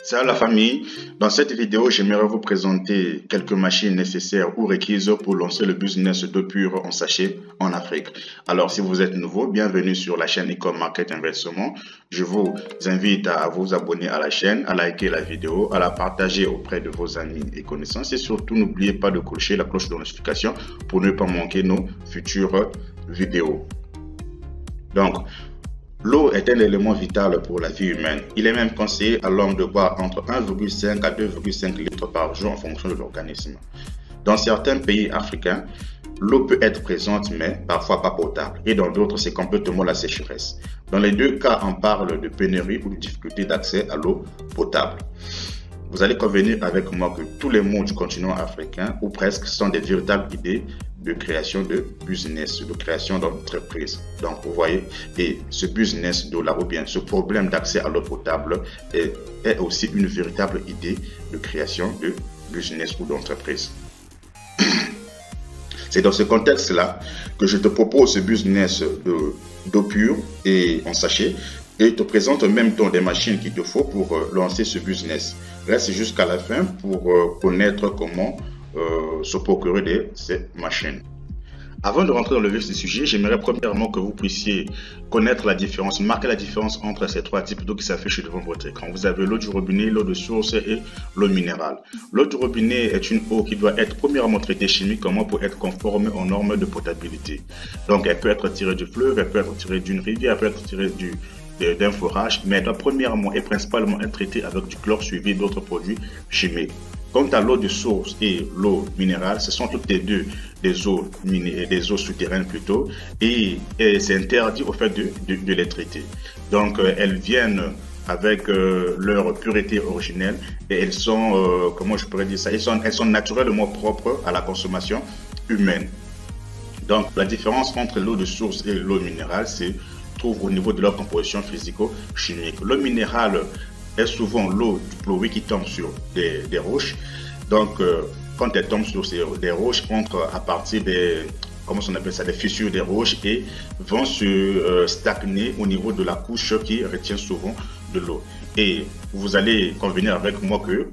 Salut la famille, dans cette vidéo j'aimerais vous présenter quelques machines nécessaires ou requises pour lancer le business d'eau pure en sachet en Afrique. Alors si vous êtes nouveau, bienvenue sur la chaîne Ecom Market Investissement. Je vous invite à vous abonner à la chaîne, à liker la vidéo, à la partager auprès de vos amis et connaissances et surtout n'oubliez pas de cocher la cloche de notification pour ne pas manquer nos futures vidéos. Donc, l'eau est un élément vital pour la vie humaine. Il est même conseillé à l'homme de boire entre 1,5 à 2,5 litres par jour en fonction de l'organisme. Dans certains pays africains, l'eau peut être présente mais parfois pas potable et dans d'autres c'est complètement la sécheresse. Dans les deux cas, on parle de pénurie ou de difficulté d'accès à l'eau potable. Vous allez convenir avec moi que tous les mots du continent africain, ou presque, sont des véritables idées de création de business, de création d'entreprise. Donc, vous voyez, et ce business d'eau là, ou bien ce problème d'accès à l'eau potable est aussi une véritable idée de création de business ou d'entreprise. C'est dans ce contexte-là que je te propose ce business d'eau pure et en sachet. Et il te présente en même temps des machines qu'il te faut pour lancer ce business. Reste jusqu'à la fin pour connaître comment se procurer de ces machines. Avant de rentrer dans le vif du sujet, j'aimerais premièrement que vous puissiez connaître la différence, marquer la différence entre ces trois types d'eau qui s'affichent devant votre écran. Vous avez l'eau du robinet, l'eau de source et l'eau minérale. L'eau du robinet est une eau qui doit être premièrement traitée chimiquement pour être conforme aux normes de potabilité. Donc elle peut être tirée du fleuve, elle peut être tirée d'une rivière, elle peut être tirée d'un forage, mais elle doit premièrement et principalement être traitée avec du chlore suivi d'autres produits chimiques. Quant à l'eau de source et l'eau minérale, ce sont toutes les deux des eaux souterraines plutôt, et c'est interdit au fait de les traiter. Donc elles viennent avec leur pureté originelle et elles sont, comment je pourrais dire ça, elles sont naturellement propres à la consommation humaine. Donc la différence entre l'eau de source et l'eau minérale, c'est trouve au niveau de leur composition physico-chimique. L'eau minérale est souvent l'eau du pluie qui tombe sur des roches. Donc, quand elle tombe sur des roches, entre à partir des, comment on appelle ça, des fissures des roches et vont se stagner au niveau de la couche qui retient souvent de l'eau. Et vous allez convenir avec moi que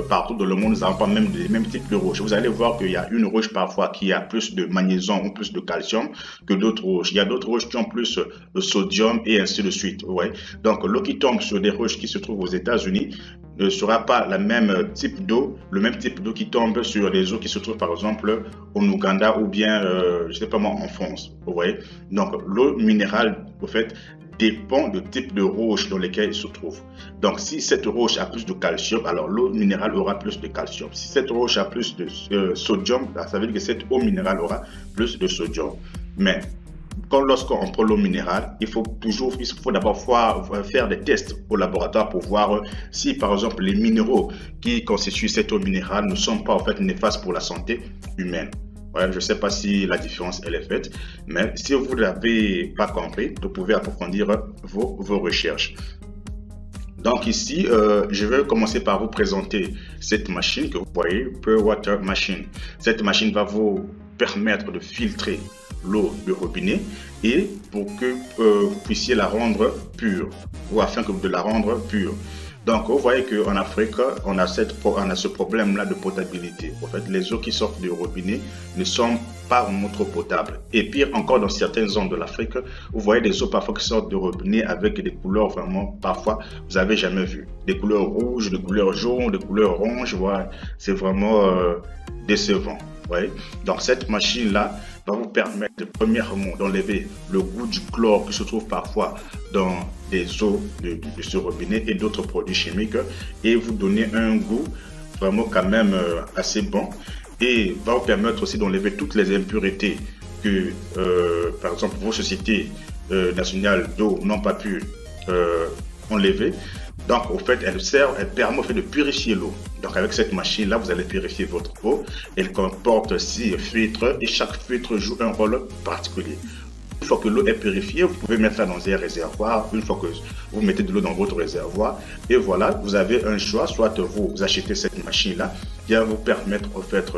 partout dans le monde, nous n'avons pas même les mêmes types de roches. Vous allez voir qu'il y a une roche parfois qui a plus de magnésium ou plus de calcium que d'autres roches. Il y a d'autres roches qui ont plus de sodium et ainsi de suite. Ouais. Donc l'eau qui tombe sur des roches qui se trouvent aux États-Unis ne sera pas le même type d'eau qui tombe sur des eaux qui se trouvent par exemple au Ouganda ou bien, je sais pas moi, en France. Vous voyez. Donc l'eau minérale, au fait, dépend du type de roche dans lequel il se trouve. Donc, si cette roche a plus de calcium, alors l'eau minérale aura plus de calcium. Si cette roche a plus de sodium, ça veut dire que cette eau minérale aura plus de sodium. Mais lorsqu'on prend l'eau minérale, il faut d'abord faire des tests au laboratoire pour voir si, par exemple, les minéraux qui constituent cette eau minérale ne sont pas en fait néfastes pour la santé humaine. Ouais, je ne sais pas si la différence elle est faite, mais si vous ne l'avez pas compris, vous pouvez approfondir vos recherches. Donc ici, je vais commencer par vous présenter cette machine que vous voyez, Pure Water Machine. Cette machine va vous permettre de filtrer l'eau de robinet et pour que vous puissiez la rendre pure, ou afin de la rendre pure. Donc, vous voyez qu'en Afrique, on a ce problème-là de potabilité. En fait, les eaux qui sortent du robinet ne sont pas vraiment trop potables. Et pire encore, dans certaines zones de l'Afrique, vous voyez des eaux parfois qui sortent du robinet avec des couleurs vraiment, parfois, vous n'avez jamais vu. Des couleurs rouges, des couleurs jaunes, des couleurs oranges, voilà. C'est vraiment décevant. Ouais. Donc, cette machine-là va vous permettre, premièrement, d'enlever le goût du chlore qui se trouve parfois dans des eaux de ce robinet et d'autres produits chimiques et vous donner un goût vraiment quand même assez bon et va vous permettre aussi d'enlever toutes les impuretés que, par exemple, vos sociétés nationales d'eau n'ont pas pu enlever. Donc, au fait, elle permet au fait de purifier l'eau. Donc, avec cette machine-là, vous allez purifier votre eau. Elle comporte 6 filtres et chaque filtre joue un rôle particulier. Une fois que l'eau est purifiée, vous pouvez mettre ça dans un réservoir. Une fois que vous mettez de l'eau dans votre réservoir, et voilà, vous avez un choix. Soit vous achetez cette machine-là qui va vous permettre, en fait,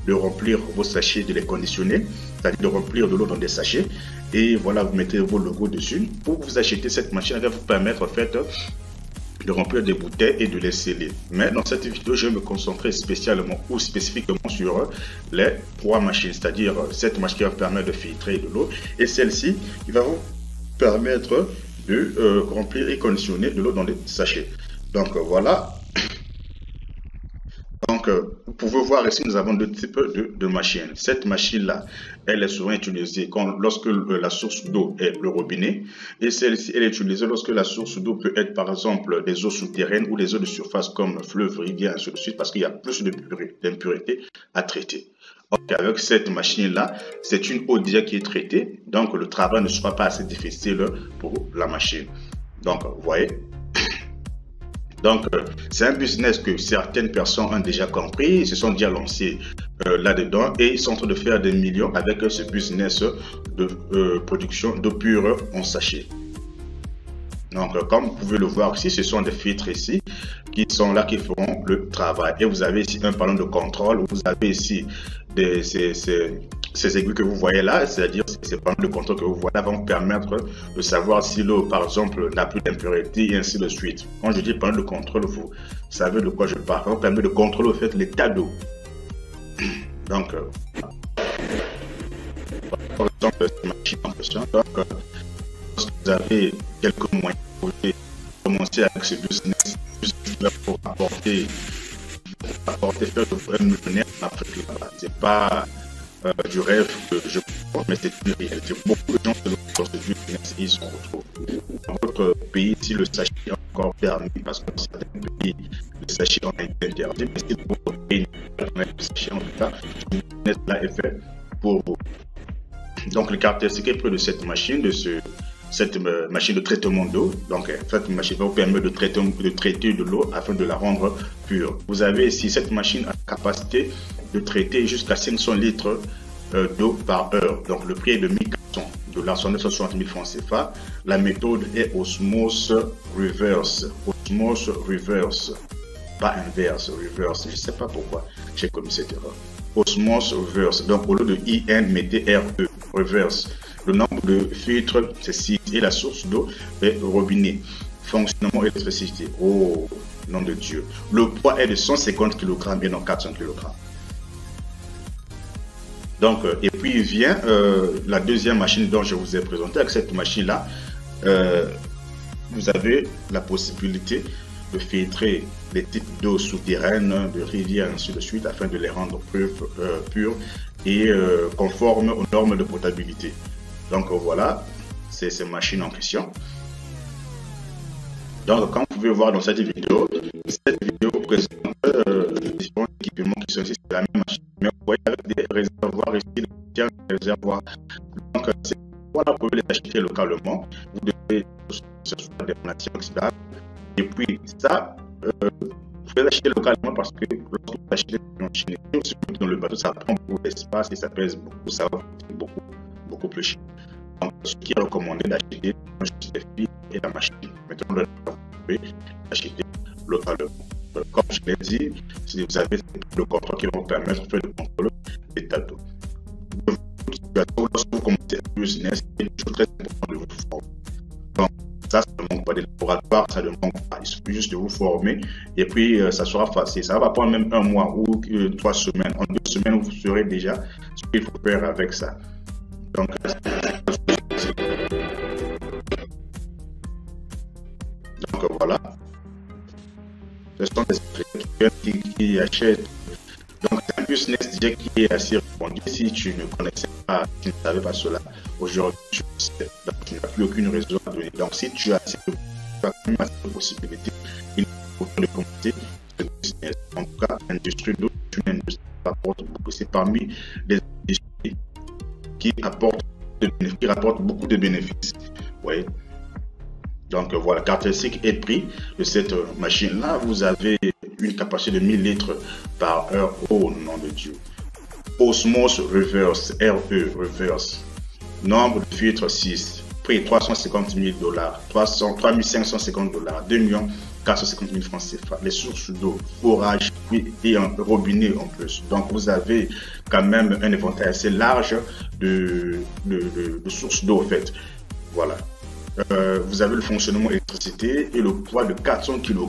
de remplir vos sachets, de les conditionner, c'est-à-dire de remplir de l'eau dans des sachets. Et voilà, vous mettez vos logos dessus. Pour vous acheter cette machine, elle va vous permettre, en fait, de remplir des bouteilles et de les sceller. Mais dans cette vidéo, je vais me concentrer spécialement ou spécifiquement sur les 3 machines, c'est-à-dire cette machine qui va permettre de filtrer de l'eau et celle-ci qui va vous permettre de remplir et conditionner de l'eau dans des sachets. Donc voilà. Donc, vous pouvez voir ici, nous avons 2 types de machines. Cette machine-là, elle est souvent utilisée lorsque la source d'eau est le robinet. Et celle-ci, elle est utilisée lorsque la source d'eau peut être, par exemple, des eaux souterraines ou des eaux de surface comme fleuves, rivières, ainsi de suite, parce qu'il y a plus d'impuretés à traiter. Donc, avec cette machine-là, c'est une eau déjà qui est traitée. Donc, le travail ne sera pas assez difficile pour la machine. Donc, vous voyez. Donc, c'est un business que certaines personnes ont déjà compris, ils se sont déjà lancés là-dedans et ils sont en train de faire des millions avec ce business de production d'eau pure en sachet. Donc, comme vous pouvez le voir ici, ce sont des filtres ici qui sont là, qui feront le travail. Et vous avez ici un panneau de contrôle, vous avez ici ces aiguilles que vous voyez là, c'est-à-dire ces panneaux de contrôle que vous voyez là vont permettre de savoir si l'eau, par exemple, n'a plus d'impureté et ainsi de suite. Quand je dis panneau de contrôle, vous savez de quoi je parle. Ça vous permet de contrôler au fait l'état d'eau. Donc, par exemple, cette machine en question, donc, lorsque vous avez quelques moyens, vous pouvez commencer avec ce business pour apporter faire de millionnaire en Afrique là-bas. C'est pas du rêve que je crois, mais c'est une réalité. Beaucoup de gens dans ce business, ils se retrouvent. Dans votre pays, si le sachet est encore permis, parce que dans certains pays, le sachet a été interdit, mais si votre pays n'a pas le sachet, en tout cas, ce business-là est fait pour vous. Donc, le caractéristique est près de cette machine, cette machine de traitement d'eau. Donc, cette machine va vous permettre de traiter de l'eau afin de la rendre pure. Vous avez ici cette machine à capacité de traiter jusqu'à 500 litres d'eau par heure. Donc, le prix est de 1400 $, soit 960 000 francs CFA. La méthode est osmose reverse. Osmose reverse. Pas inverse, reverse. Je ne sais pas pourquoi j'ai commis cette erreur. Osmose reverse. Donc, au lieu de IN, mettez RE. Reverse. Le nombre de filtres, c'est 6. Et la source d'eau est robinet. Fonctionnement électricité. Oh, nom de Dieu. Le poids est de 150 kg et non 400 kg. Donc, et puis vient la deuxième machine dont je vous ai présenté. Avec cette machine-là, vous avez la possibilité de filtrer les types d'eau souterraines, de rivières, ainsi de suite, afin de les rendre pures et conformes aux normes de potabilité. Donc voilà, c'est ces machines en question. Donc, comme vous pouvez voir dans cette vidéo présente les différents équipements qui sont ici. C'est la même machine, mais vous voyez avec des réservoirs ici, des réservoirs. Donc, voilà, vous pouvez les acheter localement. Vous devez ce soit des nations oxydables. Et puis, ça, vous pouvez l'acheter localement parce que lorsque vous achetez en Chine, dans le bateau, ça prend beaucoup d'espace et ça pèse beaucoup, ça va coûter beaucoup plus cher. Donc, ce qui est recommandé d'acheter juste les fils et la machine. Maintenant, vous pouvez acheter localement. Comme je l'ai dit, si vous avez le contrôle qui va vous permettre de faire le contrôle des l'état d'eau. Lorsque vous commencez un business, il est toujours très important de vous former. Donc, ça ne manque pas de laboratoire, ça ne manque pas. Il suffit juste de vous former et puis ça sera facile. Ça va prendre même 1 mois ou 3 semaines. En 2 semaines, vous saurez déjà ce qu'il faut faire avec ça. Donc, voilà. Ce sont des Africains qui achètent. Donc, c'est un business déjà qui est assez répandu. Si tu ne connaissais pas, tu ne savais pas cela, aujourd'hui, tu sais. Donc, tu n'as plus aucune raison à donner. Donc, si tu as assez de possibilités, il faut commencer ce business. En tout cas, l'industrie d'eau, c'est une industrie qui rapporte beaucoup. C'est parmi les industries qui rapportent beaucoup de bénéfices. Vous voyez? Donc voilà, caractéristique et prix de cette machine-là. Vous avez une capacité de 1000 litres par heure. Oh nom de Dieu. Osmose Reverse, RE Reverse. Nombre de filtres 6. Prix 350 000 $, 3550 $, 2 450 000 francs CFA. Les sources d'eau, forage et un robinet en plus. Donc vous avez quand même un éventail assez large de sources d'eau en fait. Voilà. vous avez le fonctionnement électricité et le poids de 400 kg.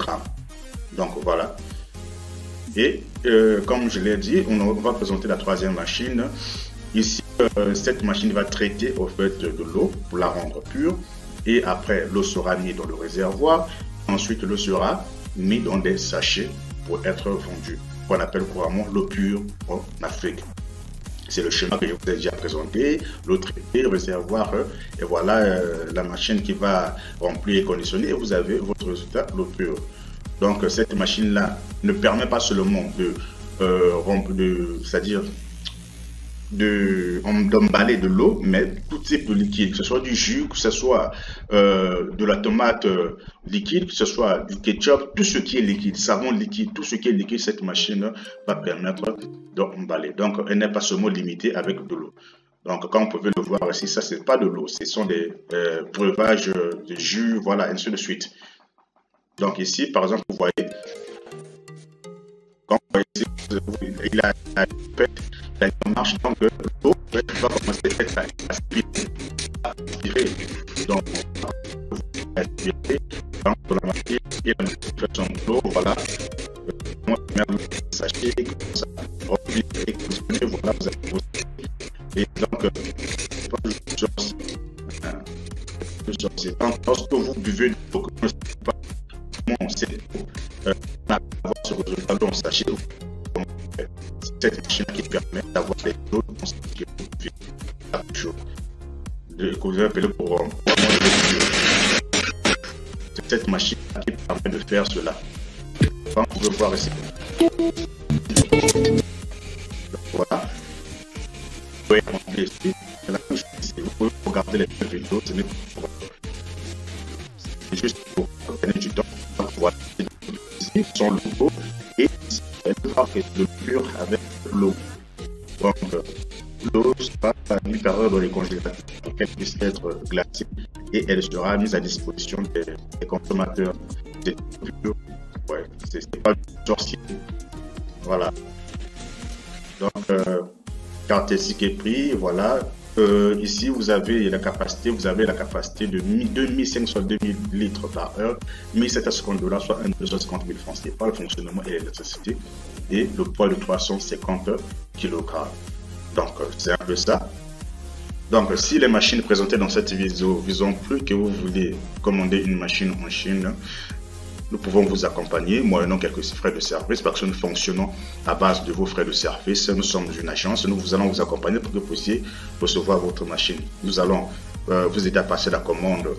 Donc voilà. Et comme je l'ai dit, on va présenter la troisième machine. Ici, cette machine va traiter au fait de l'eau pour la rendre pure. Et après, l'eau sera mise dans le réservoir. Ensuite, l'eau sera mise dans des sachets pour être vendue. Qu'on appelle couramment l'eau pure en Afrique. C'est le schéma que je vous ai déjà présenté, l'eau traitée, le réservoir, et voilà la machine qui va remplir et conditionner, et vous avez votre résultat, l'eau pure. Donc cette machine-là ne permet pas seulement c'est-à-dire d'emballer de l'eau, mais tout type de liquide, que ce soit du jus, que ce soit de la tomate liquide, que ce soit du ketchup, tout ce qui est liquide, savon liquide, tout ce qui est liquide, cette machine va permettre d'emballer. Donc, elle n'est pas seulement limitée avec de l'eau. Donc, comme vous pouvez le voir ici, ça, c'est pas de l'eau, ce sont des breuvages de jus, voilà, ainsi de suite. Donc, ici, par exemple, vous voyez, comme vous voyez ici, il a une marche, donc l'eau va commencer à être aspirée. Donc, vous aspirez dans la machine et la manipulation de l'eau, voilà. On met le sachet, comme ça, remplir et conditionner, voilà, vous avez posé. Et donc, lorsque vous buvez de l'eau, comment c'est avoir ce résultat dans le sachet, cette machine qui permet d'avoir les taux de chaque jour. Que vous avez appelé pour c'est cette machine qui permet de faire cela. Comme vous pouvez voir ici. Voilà. Vous pouvez remplir ici. Vous pouvez regarder les vidéos. C'est juste pour gagner du temps. Voilà. Ici, son logo. Et elle va faire de pur avec l'eau. Donc, l'eau sera mise dans les congélateurs pour qu'elle puisse être glacée et elle sera mise à disposition des consommateurs. C'est pur. Ouais, c'est pas sorcier. Voilà. Donc, caractéristique est pris. Voilà. Ici, vous avez la capacité de 2500 à 2000 litres par heure, 1750 $, soit 250 000 francs. C'est pas le fonctionnement et l'électricité. Et le poids de 350 kg. Donc, c'est un peu ça. Donc, si les machines présentées dans cette vidéo vous ont plu, que vous voulez commander une machine en Chine, nous pouvons vous accompagner, moyennant quelques frais de service, parce que nous fonctionnons à base de vos frais de service. Nous sommes une agence, nous allons vous accompagner pour que vous puissiez recevoir votre machine. Nous allons vous aider à passer la commande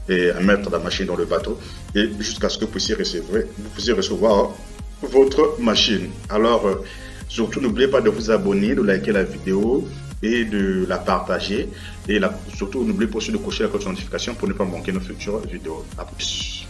et à mettre la machine dans le bateau, et jusqu'à ce que vous puissiez recevoir votre machine. Alors, surtout, n'oubliez pas de vous abonner, de liker la vidéo et de la partager. Et surtout, n'oubliez pas aussi de cocher la cloche de notification pour ne pas manquer nos futures vidéos. À plus.